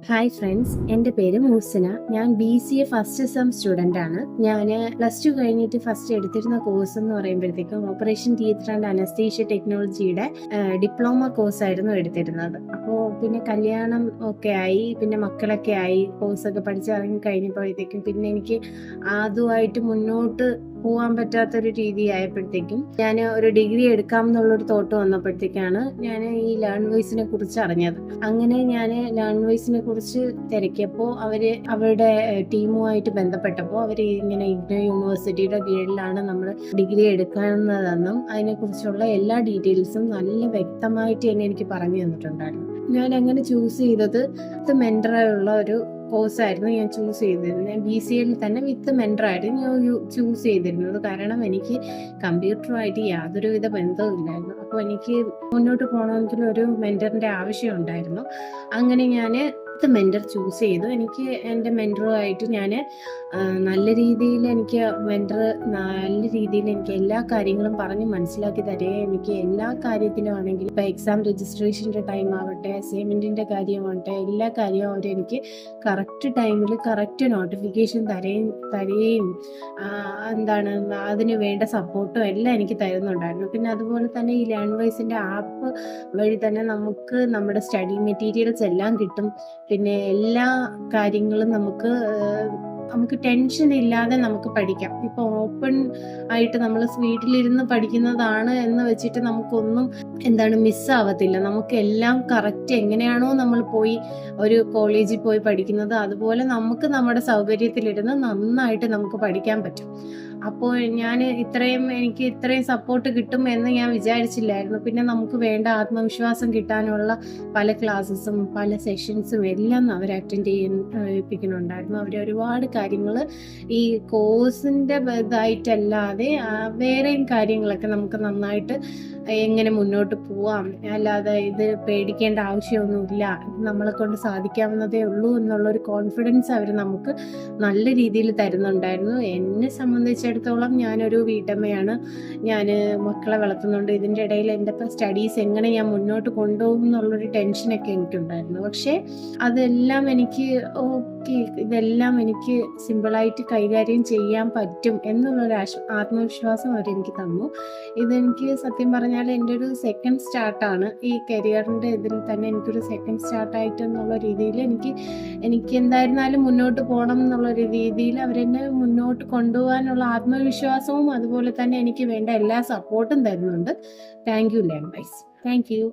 Hi friends, എൻ്റെ പേര് മൂസന. ഞാൻ BCA ഫസ്റ്റ് സെം സ്റ്റുഡൻ്റ് ആണ്. ഞാൻ +2 കഴിഞ്ഞിട്ട് ഫസ്റ്റ് എടുത്തിരുന്ന കോഴ്സ് എന്ന് പറയുമ്പോഴത്തേക്കും ഓപ്പറേഷൻ തിയേറ്റർ ആൻഡ് അനസ്തീഷ്യ ടെക്നോളജിയുടെ ഡിപ്ലോമ കോഴ്സായിരുന്നു എടുത്തിരുന്നത്. അപ്പോൾ പിന്നെ കല്യാണം ഒക്കെ ആയി, പിന്നെ മക്കളൊക്കെ ആയി, കോഴ്സൊക്കെ പഠിച്ചിറങ്ങി കഴിഞ്ഞപ്പോഴത്തേക്കും പിന്നെ എനിക്ക് അതുമായിട്ട് മുന്നോട്ട് പോകാൻ പറ്റാത്തൊരു രീതി ആയപ്പോഴത്തേക്കും ഞാൻ ഒരു ഡിഗ്രി എടുക്കാം എന്നുള്ളൊരു തോട്ട് വന്നപ്പോഴത്തേക്കാണ് ഞാൻ ഈ ലേൺ വോയ്സിനെ കുറിച്ച് അറിഞ്ഞത്. അങ്ങനെ ഞാൻ ലേൺ വോയ്സിനെ കുറിച്ച് തിരക്കിയപ്പോൾ അവരുടെ ടീമുമായിട്ട് ബന്ധപ്പെട്ടപ്പോൾ അവർ ഇങ്ങനെ ഇഗ്നോ യൂണിവേഴ്സിറ്റിയുടെ കീഴിലാണ് നമ്മൾ ഡിഗ്രി എടുക്കുന്നതെന്നും അതിനെക്കുറിച്ചുള്ള എല്ലാ ഡീറ്റെയിൽസും നല്ല വ്യക്തമായിട്ട് തന്നെ എനിക്ക് പറഞ്ഞു തന്നിട്ടുണ്ടായിരുന്നു. ഞാൻ അങ്ങനെ ചൂസ് ചെയ്തത് മെൻറ്ററുള്ള ഒരു കോഴ്സായിരുന്നു ഞാൻ ചൂസ് ചെയ്തിരുന്നത്. ഞാൻ BCA തന്നെ വിത്ത് മെൻറ്ററായിരുന്നു ഞാൻ ചൂസ് ചെയ്തിരുന്നത്. കാരണം എനിക്ക് കമ്പ്യൂട്ടറുമായിട്ട് യാതൊരുവിധ ബന്ധവും ഇല്ലായിരുന്നു. അപ്പോൾ എനിക്ക് മുന്നോട്ട് പോകണമെങ്കിൽ ഒരു മെൻറ്ററിൻ്റെ ആവശ്യം ഉണ്ടായിരുന്നു. അങ്ങനെ ഞാൻ മെൻറ്റർ ചൂസ് ചെയ്തു. എനിക്ക് എൻ്റെ മെൻറ്ററുമായിട്ട് ഞാൻ നല്ല രീതിയിൽ എനിക്ക് എല്ലാ കാര്യങ്ങളും പറഞ്ഞ് മനസ്സിലാക്കി തരികയും എനിക്ക് എല്ലാ കാര്യത്തിലും ആണെങ്കിൽ ഇപ്പോൾ എക്സാം രജിസ്ട്രേഷൻ്റെ ടൈം ആവട്ടെ, അസൈൻമെൻറ്റിൻ്റെ കാര്യമാവട്ടെ, എല്ലാ കാര്യവും അവരെനിക്ക് കറക്റ്റ് ടൈമിൽ കറക്റ്റ് നോട്ടിഫിക്കേഷൻ തരികയും അതിന് വേണ്ട സപ്പോർട്ടും എല്ലാം എനിക്ക് തരുന്നുണ്ടായിരുന്നു. പിന്നെ അതുപോലെ തന്നെ ഈ ലേൺ വോയ്സിൻ്റെ ആപ്പ് വഴി തന്നെ നമുക്ക് നമ്മുടെ സ്റ്റഡി മെറ്റീരിയൽസ് എല്ലാം കിട്ടും. പിന്നെ എല്ലാ കാര്യങ്ങളും നമുക്ക് ടെൻഷൻ ഇല്ലാതെ നമുക്ക് പഠിക്കാം. ഇപ്പോൾ ഓപ്പൺ ആയിട്ട് നമ്മൾ വീട്ടിലിരുന്ന് പഠിക്കുന്നതാണ് എന്ന് വെച്ചിട്ട് നമുക്കൊന്നും മിസ്സാവത്തില്ല. നമുക്ക് എല്ലാം കറക്റ്റ് എങ്ങനെയാണോ നമ്മൾ പോയി ഒരു കോളേജിൽ പോയി പഠിക്കുന്നത് അതുപോലെ നമുക്ക് നമ്മുടെ സൗകര്യത്തിലിരുന്ന് നന്നായിട്ട് നമുക്ക് പഠിക്കാൻ പറ്റും. അപ്പോൾ എനിക്ക് ഇത്രയും സപ്പോർട്ട് കിട്ടും എന്ന് ഞാൻ വിചാരിച്ചില്ലായിരുന്നു. പിന്നെ നമുക്ക് വേണ്ട ആത്മവിശ്വാസം കിട്ടാനുള്ള പല ക്ലാസ്സസും പല സെഷൻസും എല്ലാം അവർ അറ്റൻഡ് ചെയ്യിപ്പിക്കുന്നുണ്ടായിരുന്നു. അവർ ഒരുപാട് കാര്യങ്ങൾ ഈ കോഴ്സിൻ്റെ ഇതായിട്ടല്ലാതെ വേറെയും കാര്യങ്ങളൊക്കെ നമുക്ക് നന്നായിട്ട് എങ്ങനെ മുന്നോട്ട് പോവാം, അല്ലാതെ ഇത് പേടിക്കേണ്ട ആവശ്യമൊന്നുമില്ല, നമ്മളെ കൊണ്ട് സാധിക്കാവുന്നതേ ഉള്ളൂ എന്നുള്ളൊരു കോൺഫിഡൻസ് അവർ നമുക്ക് നല്ല രീതിയിൽ തരുന്നുണ്ടായിരുന്നു. എന്നെ സംബന്ധിച്ചിടത്തോളം ഞാനൊരു വീട്ടമ്മയാണ്. ഞാൻ മക്കളെ വളർത്തുന്നുണ്ട്. ഇതിൻ്റെ ഇടയിൽ എൻ്റെ സ്റ്റഡീസ് എങ്ങനെ ഞാൻ മുന്നോട്ട് കൊണ്ടുപോകും എന്നുള്ളൊരു ടെൻഷനൊക്കെ എനിക്കുണ്ടായിരുന്നു. പക്ഷേ അതെല്ലാം ഇതെല്ലാം എനിക്ക് സിമ്പിളായിട്ട് കൈകാര്യം ചെയ്യാൻ പറ്റും എന്നുള്ളൊരു ആത്മവിശ്വാസം അവരെനിക്ക് തന്നു. ഇതെനിക്ക് സത്യം പറഞ്ഞാൽ എൻ്റെ ഒരു സെക്കൻഡ് സ്റ്റാർട്ടാണ്. ഈ കരിയറിൻ്റെ ഇതിൽ തന്നെ എനിക്കൊരു സെക്കൻഡ് സ്റ്റാർട്ടായിട്ട് എന്നുള്ള രീതിയിൽ എനിക്ക് എന്തായിരുന്നാലും മുന്നോട്ട് പോകണം എന്നുള്ള രീതിയിൽ അവരെന്നെ മുന്നോട്ട് കൊണ്ടുപോകാനുള്ള ആത്മവിശ്വാസവും അതുപോലെ തന്നെ എനിക്ക് വേണ്ട എല്ലാ സപ്പോർട്ടും തരുന്നുണ്ട്. Thank you learn voice. Thank you.